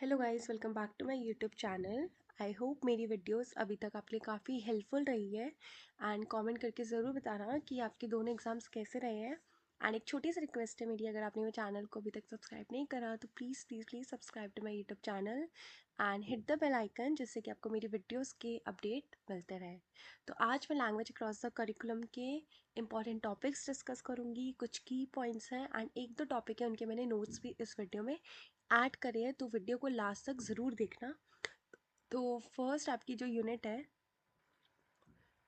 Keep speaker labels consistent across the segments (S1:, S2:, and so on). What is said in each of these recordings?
S1: Hello guys, welcome back to my YouTube channel. I hope मेरी videos अभी तक आपके लिए काफ़ी हेल्पफुल रही है एंड कमेंट करके ज़रूर बताना कि आपके दोनों एग्जाम्स कैसे रहे हैं। एंड एक छोटी सी रिक्वेस्ट है मेरी, अगर आपने मेरे चैनल को अभी तक सब्सक्राइब नहीं करा तो please please please subscribe to my YouTube channel and hit the bell icon, जिससे कि आपको मेरी वीडियोज़ के अपडेट मिलते रहे। तो आज मैं लैंग्वेज अक्रॉस द करिकुलम के इंपॉर्टेंट टॉपिक्स डिस्कस करूँगी। कुछ की पॉइंट्स हैं एंड एक दो टॉपिक है उनके मैंने नोट्स भी इस वीडियो में ऐड करे हैं, तो वीडियो को लास्ट तक ज़रूर देखना। तो फर्स्ट आपकी जो यूनिट है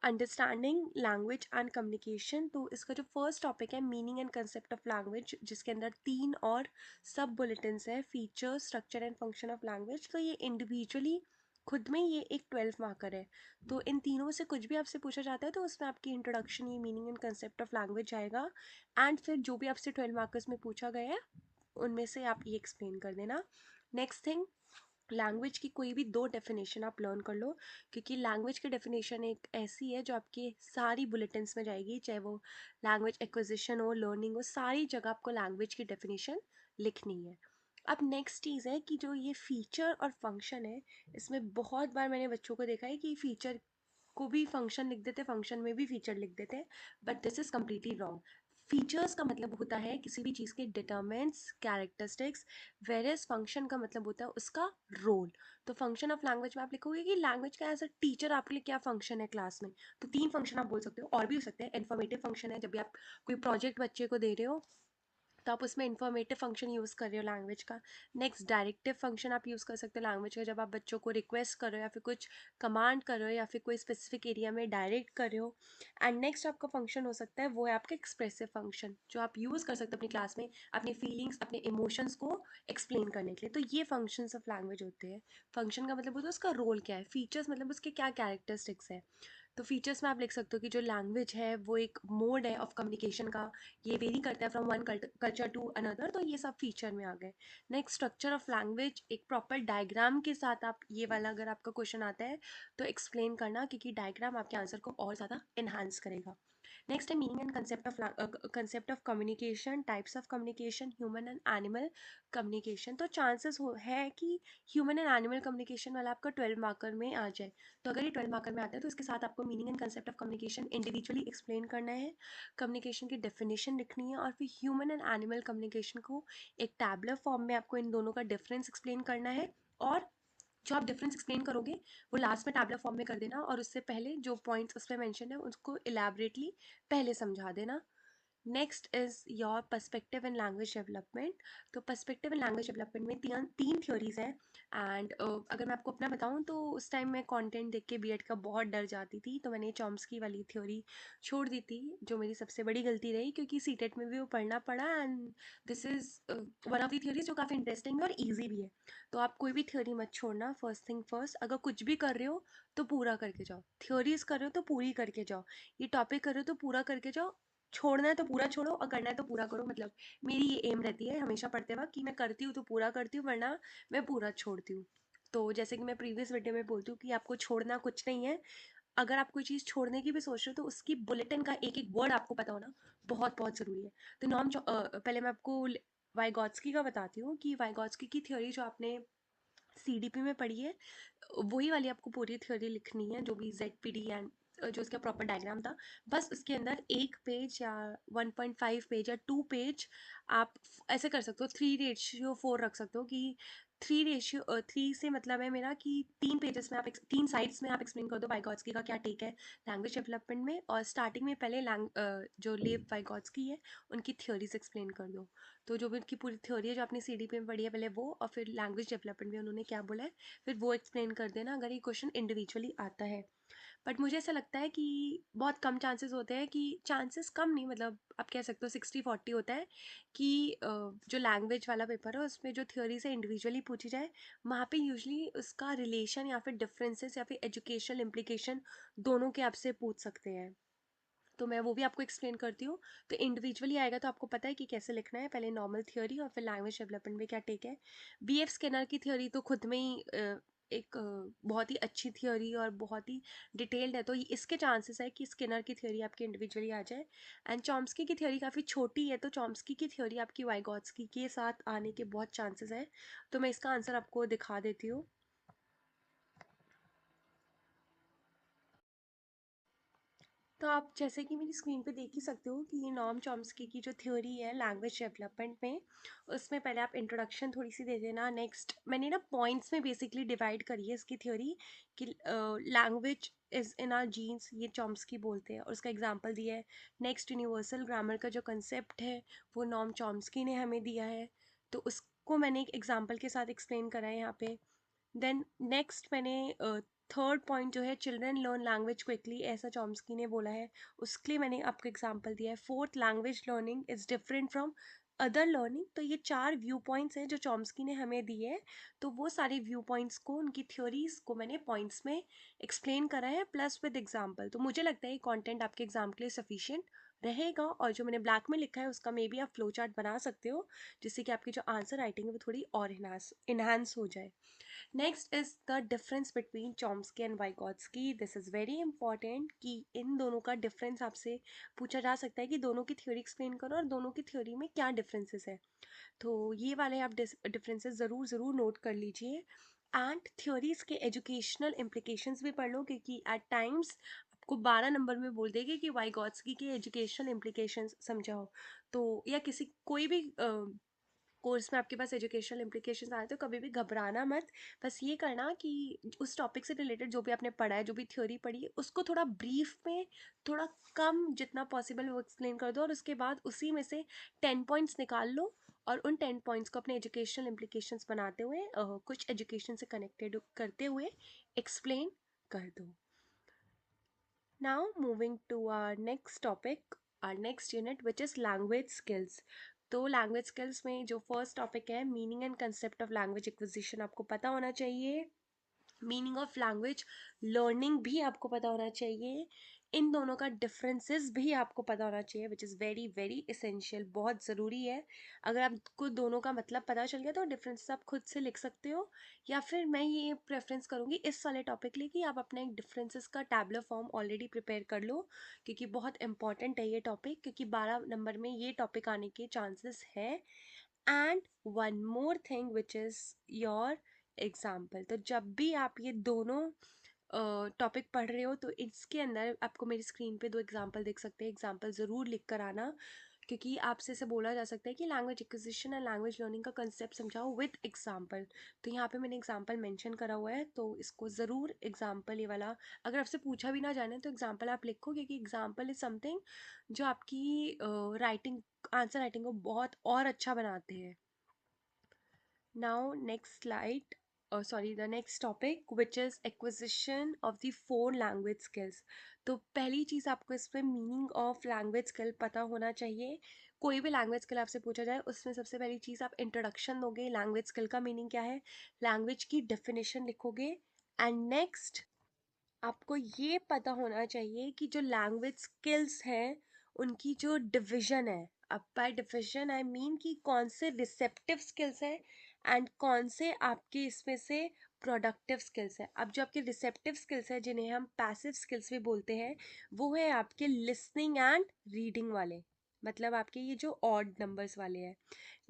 S1: अंडरस्टैंडिंग लैंग्वेज एंड कम्युनिकेशन, तो इसका जो फर्स्ट टॉपिक है meaning and concept of language, जिसके अंदर 3 और सब बुलेटिन्स है, feature, structure and function of language. तो ये इंडिविजुअली खुद में ये एक 12 मार्कर है। तो इन तीनों में से कुछ भी आपसे पूछा जाता है तो उसमें आपकी इंट्रोडक्शन, ये meaning and concept of language आएगा। एंड फिर जो भी आपसे 12 मार्कर्स में पूछा गया है उनमें से आप ये एक्सप्लेन कर देना। नेक्स्ट थिंग, लैंग्वेज की कोई भी 2 डेफिनेशन आप लर्न कर लो, क्योंकि लैंग्वेज की डेफिनेशन एक ऐसी है जो आपकी सारी बुलेटिन्स में जाएगी, चाहे वो लैंग्वेज एक्विजिशन हो, लर्निंग हो, सारी जगह आपको लैंग्वेज की डेफिनेशन लिखनी है। अब नेक्स्ट चीज़ है कि जो ये फीचर और फंक्शन है, इसमें बहुत बार मैंने बच्चों को देखा है कि फीचर को भी फंक्शन लिख देते, फंक्शन में भी फीचर लिख देते, but this is completely wrong. Features का मतलब होता है किसी भी चीज़ के डिटरमिनेंट्स, कैरेक्टरिस्टिक्स, वेरियस फंक्शन का मतलब होता है उसका रोल। तो फंक्शन ऑफ लैंग्वेज में आप लिखोगे कि लैंग्वेज का एज अ टीचर आपके लिए क्या फंक्शन है क्लास में। तो 3 फंक्शन आप बोल सकते हो, और भी हो सकते हैं। इन्फॉर्मेटिव फंक्शन है, जब भी आप कोई प्रोजेक्ट बच्चे को दे रहे हो तो आप उसमें इन्फॉर्मेटिव फंक्शन यूज़ कर रहे हो लैंग्वेज का। नेक्स्ट, डायरेक्टिव फंक्शन आप यूज़ कर सकते हो लैंग्वेज का, जब आप बच्चों को रिक्वेस्ट कर रहे हो या फिर कुछ कमांड कर रहे हो या फिर कोई स्पेसिफिक एरिया में डायरेक्ट कर रहे हो। एंड नेक्स्ट आपका फंक्शन हो सकता है, वो है आपका एक्सप्रेसिव फंक्शन, जो आप यूज़ कर सकते हो अपनी क्लास में अपनी फीलिंग्स, अपने इमोशंस को एक्सप्लेन करने के लिए। तो ये फंक्शंस ऑफ लैंग्वेज होते हैं। फंक्शन का मतलब होता है उसका रोल क्या है, फीचर्स मतलब उसके क्या कैरेक्टरिस्टिक्स है। तो फीचर्स में आप लिख सकते हो कि जो लैंग्वेज है वो एक मोड है ऑफ कम्युनिकेशन का, ये वेरी करता है from one culture to another. तो ये सब फीचर में आ गए। नेक्स्ट, स्ट्रक्चर ऑफ लैंग्वेज, एक प्रॉपर डायग्राम के साथ आप ये वाला अगर आपका क्वेश्चन आता है तो एक्सप्लेन करना, क्योंकि डायग्राम आपके आंसर को और ज़्यादा इन्हांस करेगा। नेक्स्ट है meaning and concept of communication, types of communication, human and animal communication. तो चांसेस है कि ह्यूमन एंड एनिमल कम्युनिकेशन वाला आपका 12 मार्कर में आ जाए। तो अगर ये 12 मार्कर में आता है तो इसके साथ आपको meaning and concept of communication individually explain करना है, कम्युनिकेशन की डेफिनेशन लिखनी है, और फिर ह्यूमन एंड एनिमल कम्युनिकेशन को एक टैबलर फॉर्म में आपको इन दोनों का डिफरेंस एक्सप्लेन करना है। और जो आप डिफरेंस एक्सप्लेन करोगे वो लास्ट में टैबलर फॉर्म में कर देना, और उससे पहले जो पॉइंट्स उस पर मैंशन है उसको इलेबरेटली पहले समझा देना। Next is your perspective in language development. तो पर्सपेक्टिव इन लैंग्वेज डेवलपमेंट में तीन थ्योरीज हैं। एंड अगर मैं आपको अपना बताऊं तो उस टाइम मैं कंटेंट देख के बीएड का बहुत डर जाती थी, तो मैंने चॉम्स्की वाली थ्योरी छोड़ दी थी, जो मेरी सबसे बड़ी गलती रही, क्योंकि सीटेट में भी वो पढ़ना पड़ा। And this is one of the theories जो काफ़ी इंटरेस्टिंग है और ईजी भी है। तो आप कोई भी थ्योरी मत छोड़ना। फर्स्ट थिंग फर्स्ट, अगर कुछ भी कर रहे हो तो पूरा करके जाओ। थ्योरीज कर रहे हो तो पूरी करके जाओ। ये टॉपिक कर रहे हो तो पूरा करके जाओ। छोड़ना है तो पूरा छोड़ो और करना है तो पूरा करो। मतलब मेरी ये एम रहती है हमेशा पढ़ते वक्त कि मैं करती हूँ तो पूरा करती हूँ, वरना मैं पूरा छोड़ती हूँ। तो जैसे कि मैं प्रीवियस वीडियो में बोलती हूँ कि आपको छोड़ना कुछ नहीं है। अगर आप कोई चीज़ छोड़ने की भी सोच रहे हो तो उसकी बुलेटिन का एक एक वर्ड आपको पता होना बहुत बहुत ज़रूरी है। तो पहले मैं आपको वाइगॉत्स्की का बताती हूँ कि वाइगॉत्स्की की थ्योरी जो आपने सीडीपी में पढ़ी है, वही वाली आपको पूरी थ्योरी लिखनी है, जो भी जेड एंड जो इसका प्रॉपर डायग्राम था। बस उसके अंदर 1 पेज या 1.5 पेज या 2 पेज आप ऐसे कर सकते हो, 3:4 रख सकते हो कि 3 से मतलब है मेरा कि 3 पेजेस में आप 3 साइड्स में आप एक्सप्लेन कर दो वाइगॉत्स्की का क्या टेक है लैंग्वेज डेवलपमेंट में, और स्टार्टिंग में पहले जो लेव वाइगॉत्स्की है उनकी थ्योरीज एक्सप्लेन कर दो। तो जो भी उनकी पूरी थ्योरी है जो आपने सीडीपी में पढ़ी है पहले वो, और फिर लैंग्वेज डेवलपमेंट में उन्होंने क्या बोला है फिर वो एक्सप्लेन कर देना, अगर ये क्वेश्चन इंडिविजुअली आता है। बट मुझे ऐसा लगता है कि बहुत कम चांसेस होते हैं, कि चांसेस कम नहीं, मतलब आप कह सकते हो 60-40 होता है कि जो लैंग्वेज वाला पेपर है उसमें जो थ्योरी से इंडिविजुअली पूछी जाए, वहाँ पे यूजली उसका रिलेशन या फिर डिफरेंसेस या फिर एजुकेशनल इम्प्लीकेशन दोनों के आपसे पूछ सकते हैं। तो मैं वो भी आपको एक्सप्लेन करती हूँ। तो इंडिविजुअली आएगा तो आपको पता है कि कैसे लिखना है, पहले नॉर्मल थ्योरी और फिर लैंग्वेज डेवलपमेंट में क्या टेक है। बी एफ स्किनर की थ्योरी तो खुद में ही एक बहुत ही अच्छी थियोरी और बहुत ही डिटेल्ड है, तो इसके चांसेस है कि स्किनर की थियोरी आपकी इंडिविजुअली आ जाए। एंड चॉम्स्की की थियोरी काफ़ी छोटी है, तो चॉम्स्की की थियोरी आपकी वाइगॉट्स्की के साथ आने के बहुत चांसेस है। तो मैं इसका आंसर आपको दिखा देती हूँ। तो आप जैसे कि मेरी स्क्रीन पे देख ही सकते हो कि नॉर्म चॉम्स्की की जो थ्योरी है लैंग्वेज डेवलपमेंट में, उसमें पहले आप इंट्रोडक्शन थोड़ी सी दे देना। नेक्स्ट मैंने ना पॉइंट्स में बेसिकली डिवाइड करी है इसकी थ्योरी कि language is in our genes, ये चॉम्स्की बोलते हैं और उसका एग्जांपल दिया है। नेक्स्ट यूनिवर्सल ग्रामर का जो कंसेप्ट है वो नॉर्म चॉम्स्की ने हमें दिया है, तो उसको मैंने एक एग्जाम्पल के साथ एक्सप्लेन करा है यहाँ पे। देन नेक्स्ट मैंने थर्ड पॉइंट जो है चिल्ड्रन लर्न लैंग्वेज क्विकली, ऐसा चॉम्स्की ने बोला है, उसके लिए मैंने आपको एग्जांपल दिया है। Fourth language learning is different from other learning. तो ये 4 व्यू पॉइंट्स हैं जो चॉम्स्की ने हमें दिए हैं, तो वो सारे व्यू पॉइंट्स को, उनकी थ्योरीज को मैंने पॉइंट्स में एक्सप्लेन करा है प्लस विद एग्जाम्पल। तो मुझे लगता है ये कॉन्टेंट आपके एग्जाम के लिए सफिशियंट रहेगा, और जो मैंने ब्लैक में लिखा है उसका मे बी आप फ्लो चार्ट बना सकते हो, जिससे कि आपकी जो आंसर राइटिंग है वो थोड़ी और इन्हांस हो जाए। Next is the difference between Chomsky and Vygotsky. This is very important कि इन दोनों का डिफरेंस आपसे पूछा जा सकता है कि दोनों की थ्योरी एक्सप्लेन करो और दोनों की थ्योरी में क्या डिफरेंसेस है। तो ये वाले आप डिफरेंसेस ज़रूर ज़रूर नोट कर लीजिए। एंड थ्योरीज के एजुकेशनल इम्प्लीकेशंस भी पढ़ लो, क्योंकि एट टाइम्स आपको 12 नंबर में बोल देगी कि वाइगॉट्स्की के एजुकेशनल इम्प्लीकेशंस समझाओ। तो या किसी कोई भी कोर्स में आपके पास एजुकेशनल इम्प्लीकेशंस आए तो कभी भी घबराना मत। बस ये करना कि उस टॉपिक से रिलेटेड जो भी आपने पढ़ा है, जो भी थ्योरी पढ़ी है, उसको थोड़ा ब्रीफ में, थोड़ा कम जितना पॉसिबल वो एक्सप्लेन कर दो, और उसके बाद उसी में से 10 पॉइंट्स निकाल लो और उन 10 पॉइंट्स को अपने एजुकेशनल इम्प्लीकेशंस बनाते हुए कुछ एजुकेशन से कनेक्टेड करते हुए एक्सप्लेन कर दो। Now moving to our next topic, our next unit, which is language skills. तो लैंग्वेज स्किल्स में जो फर्स्ट टॉपिक है meaning and concept of language acquisition आपको पता होना चाहिए। मीनिंग ऑफ लैंग्वेज लर्निंग भी आपको पता होना चाहिए। इन दोनों का डिफरेंसेस भी आपको पता होना चाहिए, which is very very essential, बहुत ज़रूरी है। अगर आपको दोनों का मतलब पता चल गया तो डिफरेंसेस आप खुद से लिख सकते हो, या फिर मैं ये प्रेफरेंस करूँगी इस वाले टॉपिक लिए कि आप अपना एक डिफरेंसेस का टैबलर फॉर्म ऑलरेडी प्रिपेयर कर लो, क्योंकि बहुत इंपॉर्टेंट है ये टॉपिक, क्योंकि 12 नंबर में ये टॉपिक आने के चांसेस है। And one more thing which is your example. तो जब भी आप ये दोनों टॉपिक पढ़ रहे हो तो इसके अंदर आपको मेरी स्क्रीन पे 2 एग्जाम्पल दिख सकते हैं, एग्जाम्पल ज़रूर लिख कर आना, क्योंकि आपसे ऐसे बोला जा सकता है कि language acquisition and language learning का कंसेप्ट समझाओ विद एग्जाम्पल। तो यहाँ पे मैंने एग्जाम्पल मेंशन करा हुआ है, तो इसको ज़रूर एग्जाम्पल ये वाला, अगर आपसे पूछा भी ना जाने तो एग्जाम्पल आप लिखो, क्योंकि एग्जाम्पल इज समथिंग जो आपकी राइटिंग, आंसर राइटिंग को बहुत और अच्छा बनाते हैं। Now next slide, sorry, the next topic, which is acquisition of the 4 language skills. तो पहली चीज़ आपको इसमें मीनिंग ऑफ लैंग्वेज स्किल पता होना चाहिए। कोई भी लैंग्वेज स्किल आपसे पूछा जाए उसमें सबसे पहली चीज़ आप इंट्रोडक्शन दोगे, लैंग्वेज स्किल का मीनिंग क्या है, लैंग्वेज की डेफिनेशन लिखोगे। एंड नेक्स्ट आपको ये पता होना चाहिए कि जो लैंग्वेज स्किल्स हैं उनकी जो डिवीजन है, अब बाय डिवीजन आई मीन कि कौन से रिसेप्टिव स्किल्स हैं एंड कौन से आपके इसमें से प्रोडक्टिव स्किल्स है। अब जो आपके रिसेप्टिव स्किल्स है, जिन्हें हम पैसिव स्किल्स भी बोलते हैं, वो है आपके लिसनिंग एंड रीडिंग वाले, मतलब आपके ये जो ऑड नंबर्स वाले हैं।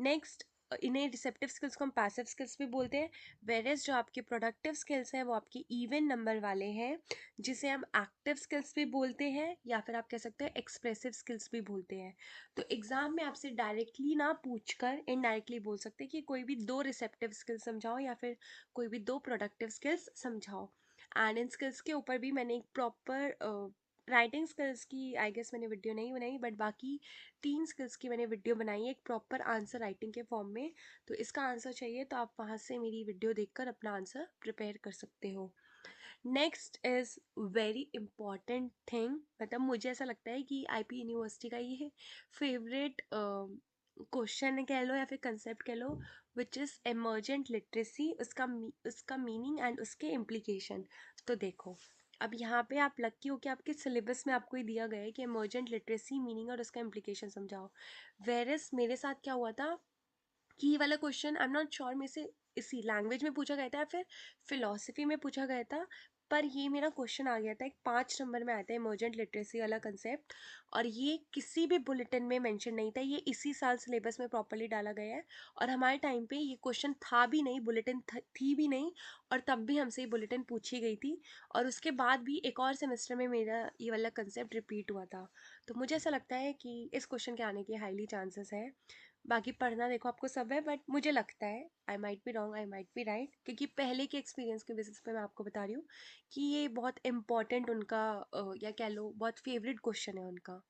S1: नेक्स्ट, इन्हें रिसेप्टिव स्किल्स को हम पैसिव स्किल्स भी बोलते हैं, वेरेस जो आपके प्रोडक्टिव स्किल्स हैं वो आपके इवन नंबर वाले हैं, जिसे हम एक्टिव स्किल्स भी बोलते हैं, या फिर आप कह सकते हैं एक्सप्रेसिव स्किल्स भी बोलते हैं। तो एग्जाम में आपसे डायरेक्टली ना पूछकर इनडायरेक्टली बोल सकते हैं कि कोई भी 2 रिसेप्टिव स्किल्स समझाओ या फिर कोई भी 2 प्रोडक्टिव स्किल्स समझाओ। एंड इन स्किल्स के ऊपर भी मैंने एक प्रॉपर राइटिंग स्किल्स की आई गेस मैंने वीडियो नहीं बनाई, बट बाकी 3 स्किल्स की मैंने वीडियो बनाई है एक प्रॉपर आंसर राइटिंग के फॉर्म में। तो इसका आंसर चाहिए तो आप वहाँ से मेरी वीडियो देखकर अपना आंसर प्रिपेयर कर सकते हो। Next is very important thing, मतलब मुझे ऐसा लगता है कि आईपी यूनिवर्सिटी का ये फेवरेट क्वेश्चन कह लो या फिर कंसेप्ट कह लो, विच इज़ एमर्जेंट लिटरेसी, उसका मीनिंग एंड उसके इम्प्लीकेशन। तो देखो, अब यहाँ पे आप लकी हो कि आपके सिलेबस में आपको ये दिया गया है कि एमर्जेंट लिटरेसी मीनिंग और उसका इम्प्लीकेशन समझाओ। वेरस मेरे साथ क्या हुआ था कि ये वाला question I am not sure में से इसी लैंग्वेज में पूछा गया था या फिर फिलोसफी में पूछा गया था, पर ये मेरा क्वेश्चन आ गया था एक 5 नंबर में आता है इमर्जेंट लिटरेसी वाला कंसेप्ट, और ये किसी भी बुलेटिन में मेंशन नहीं था, ये इसी साल सिलेबस में प्रॉपरली डाला गया है। और हमारे टाइम पे ये क्वेश्चन था भी नहीं, बुलेटिन थी भी नहीं, और तब भी हमसे ये बुलेटिन पूछी गई थी, और उसके बाद भी एक और सेमेस्टर में मेरा ये वाला कंसेप्ट रिपीट हुआ था। तो मुझे ऐसा लगता है कि इस क्वेश्चन के आने के हाईली चांसेस है। बाकी पढ़ना देखो आपको सब है, बट मुझे लगता है, I might be wrong I might be right, क्योंकि पहले के एक्सपीरियंस के बेसिस पे मैं आपको बता रही हूँ कि ये बहुत इंपॉर्टेंट उनका या कह लो बहुत फेवरेट क्वेश्चन है उनका।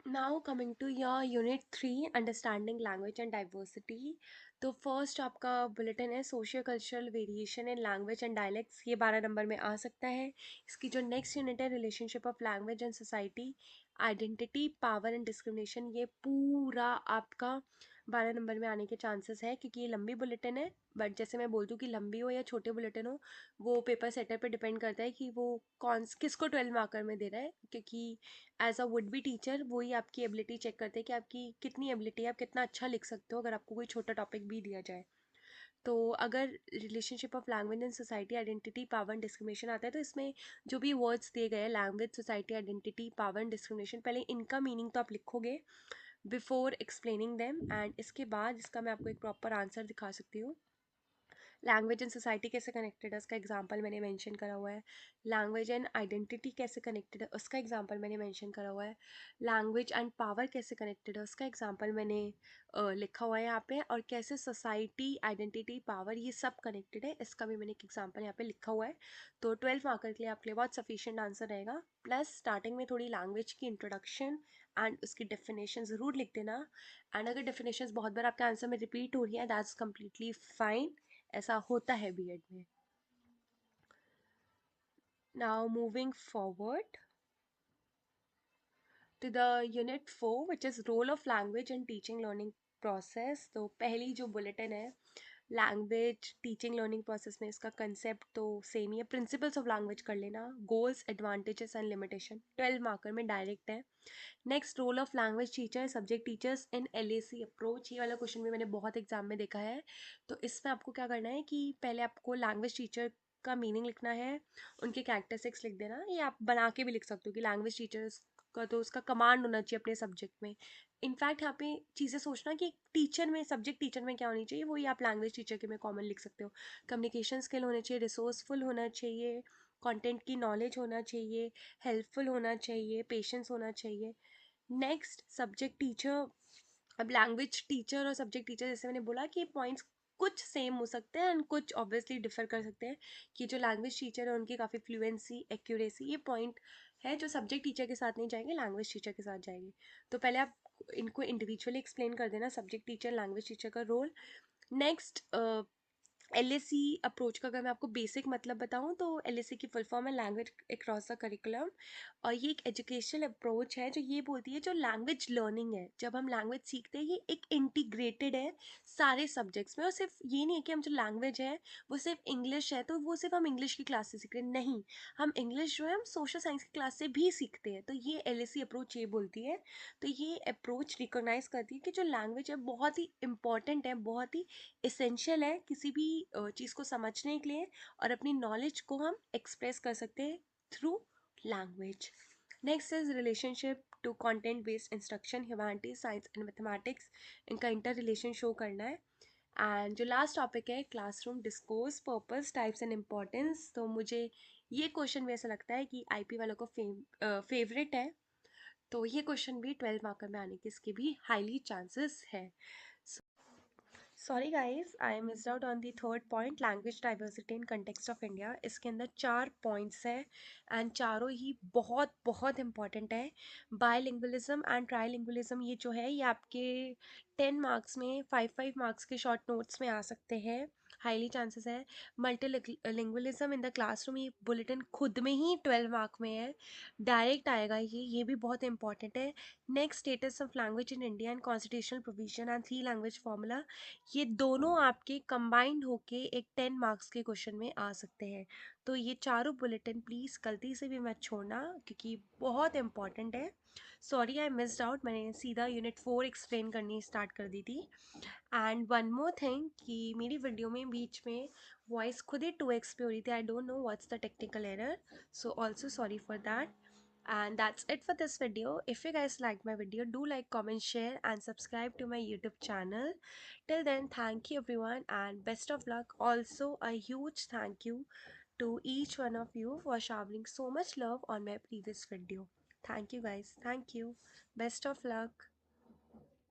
S1: Now coming to your unit 3 understanding language and diversity. तो फर्स्ट आपका बुलेटिन है socio cultural variation in language and dialects, ये 12 नंबर में आ सकता है। इसकी जो नेक्स्ट यूनिट है relationship of language and society, identity power and discrimination, ये पूरा आपका 12 नंबर में आने के चांसेस है, क्योंकि ये लंबी बुलेटिन है। बट जैसे मैं बोलती हूँ कि लंबी हो या छोटे बुलेटिन हो, वो पेपर सेटर पे डिपेंड करता है कि वो कौन किसको 12 मार्कर में दे रहा है, क्योंकि as a would be teacher वही आपकी एबिलिटी चेक करते हैं कि आपकी कितनी एबिलिटी है, आप कितना अच्छा लिख सकते हो अगर आपको कोई छोटा टॉपिक भी दिया जाए। तो अगर relationship of language and society, identity power and discrimination आता है, तो इसमें जो भी वर्ड्स दिए गए हैं language, society, identity, power and discrimination, पहले इनका मीनिंग तो आप लिखोगे बिफोर एक्सप्लेनिंग देम, एंड इसके बाद इसका मैं आपको एक प्रॉपर आंसर दिखा सकती हूँ। लैंग्वेज एंड सोसाइटी कैसे कनेक्टेड है उसका एग्जांपल मैंने मेंशन करा हुआ है। लैंग्वेज एंड आइडेंटिटी कैसे कनेक्टेड है उसका एग्जांपल मैंने मेंशन करा हुआ है। लैंग्वेज एंड पावर कैसे कनेक्टेड है उसका एग्जांपल मैंने लिखा हुआ है यहाँ पे। और कैसे सोसाइटी, आइडेंटिटी, पावर ये सब कनेक्टेड है, इसका भी मैंने एक एग्जांपल यहाँ पे लिखा हुआ है। तो 12 मार्कर के लिए आपके लिए बहुत सफिशिएंट आंसर रहेगा। प्लस स्टार्टिंग में थोड़ी लैंग्वेज की इंट्रोडक्शन एंड उसकी डेफिनेशन ज़रूर लिख देना। एंड अगर डेफिनेशन बहुत बार आपके आंसर में रिपीट हो रही है, दैट्स कम्प्लीटली फाइन, ऐसा होता है बीएड में। Now moving forward to the unit 4 which is role of language in teaching learning process. तो पहली जो बुलेटिन है लैंग्वेज टीचिंग लर्निंग प्रोसेस में, इसका कंसेप्ट तो सेम ही है, प्रिंसिपल्स ऑफ लैंग्वेज कर लेना, goals, advantages and limitation, 12 marker में डायरेक्ट है। Next role of language teacher, subject teachers in LAC approach, ये वाला क्वेश्चन भी मैंने बहुत एग्जाम में देखा है। तो इसमें आपको क्या करना है कि पहले आपको लैंग्वेज टीचर का मीनिंग लिखना है, उनके कैरेक्टरिस्टिक्स लिख देना, ये आप बना के भी लिख सकते हो कि लैंग्वेज टीचर्स का तो उसका कमांड होना चाहिए अपने सब्जेक्ट में। इनफैक्ट यहाँ पे चीज़ें सोचना कि टीचर में, सब्जेक्ट टीचर में क्या होनी चाहिए, वही आप लैंग्वेज टीचर के में कॉमन लिख सकते हो। कम्युनिकेशन स्किल होने चाहिए, रिसोर्सफुल होना चाहिए, कंटेंट की नॉलेज होना चाहिए, हेल्पफुल होना चाहिए, पेशेंस होना चाहिए। नेक्स्ट सब्जेक्ट टीचर, अब लैंग्वेज टीचर और सब्जेक्ट टीचर जैसे मैंने बोला कि पॉइंट्स कुछ सेम हो सकते हैं एंड कुछ ऑब्वियसली डिफर कर सकते हैं, कि जो लैंग्वेज टीचर है उनकी काफ़ी फ्लुएंसी, एक्यूरेसी, ये पॉइंट है जो सब्जेक्ट टीचर के साथ नहीं जाएंगे, लैंग्वेज टीचर के साथ जाएंगे। तो पहले आप इनको इंडिविजुअली एक्सप्लेन कर देना, सब्जेक्ट टीचर, लैंग्वेज टीचर का रोल। नेक्स्ट एलएसी अप्रोच का अगर मैं आपको बेसिक मतलब बताऊं तो एलएसी की फुल फॉर्म है लैंग्वेज अक्रॉस द करिकुलम, और ये एक एजुकेशनल अप्रोच है जो ये बोलती है जो लैंग्वेज लर्निंग है, जब हम लैंग्वेज सीखते हैं ये एक इंटीग्रेटेड है सारे सब्जेक्ट्स में, और सिर्फ ये नहीं है कि हम जो लैंग्वेज है वो सिर्फ इंग्लिश है तो वो सिर्फ हम इंग्लिश की क्लास से सीख रहे हैं, नहीं, हम इंग्लिश जो है हम सोशल साइंस की क्लास से भी सीखते हैं। तो ये एलएसी अप्रोच ये बोलती है। तो ये अप्रोच रिकोगनाइज करती है कि जो लैंग्वेज है बहुत ही इंपॉर्टेंट है, बहुत ही इसेंशियल है किसी भी चीज़ को समझने के लिए, और अपनी नॉलेज को हम एक्सप्रेस कर सकते हैं through language. Next is relationship to content based instruction, humanities, science and mathematics, इनका इंटर रिलेशन शो करना है। एंड जो लास्ट टॉपिक है classroom discourse, purpose, types and importance. तो मुझे ये क्वेश्चन भी ऐसा लगता है कि आईपी वालों को फेवरेट है, तो ये क्वेश्चन भी 12 मार्कर में आने के इसके भी हाईली चांसेस है। Sorry guys, I missed out on the third point, language diversity in context of India. इसके अंदर 4 पॉइंट्स हैं एंड चारों ही बहुत बहुत इंपॉर्टेंट है। बायलिंगुअलिज्म एंड ट्राइलिंगुअलिज्म, ये जो है ये आपके 10 मार्क्स में 5 5 मार्क्स के शॉर्ट नोट्स में आ सकते हैं, हाईली चांसेस है। मल्टीलिंगुअलिज्म इन द क्लासरूम, ये बुलेटिन खुद में ही 12 मार्क में है, डायरेक्ट आएगा ये भी बहुत इंपॉर्टेंट है। Next, status of language in India and constitutional provision and 3 language formula, ये दोनों आपके कंबाइंड होके एक 10 मार्क्स के क्वेश्चन में आ सकते हैं। तो ये चारों बुलेटिन प्लीज़ गलती से भी मत छोड़ना, क्योंकि बहुत इंपॉर्टेंट है। सॉरी आई मिस्ड आउट, मैंने सीधा यूनिट 4 एक्सप्लेन करनी स्टार्ट कर दी थी। एंड वन मोर थिंग कि मेरी वीडियो में बीच में वॉइस खुद ही 2x पे हो रही थी। I don't know what's the technical error, so also sorry for that. And that's it for this video. If you guys like my video, do like, comment, share and subscribe to my YouTube channel. Till then, thank you everyone and best of luck. Also a huge thank you to each one of you for showering so much love on my previous video. Thank you guys, thank you, best of luck.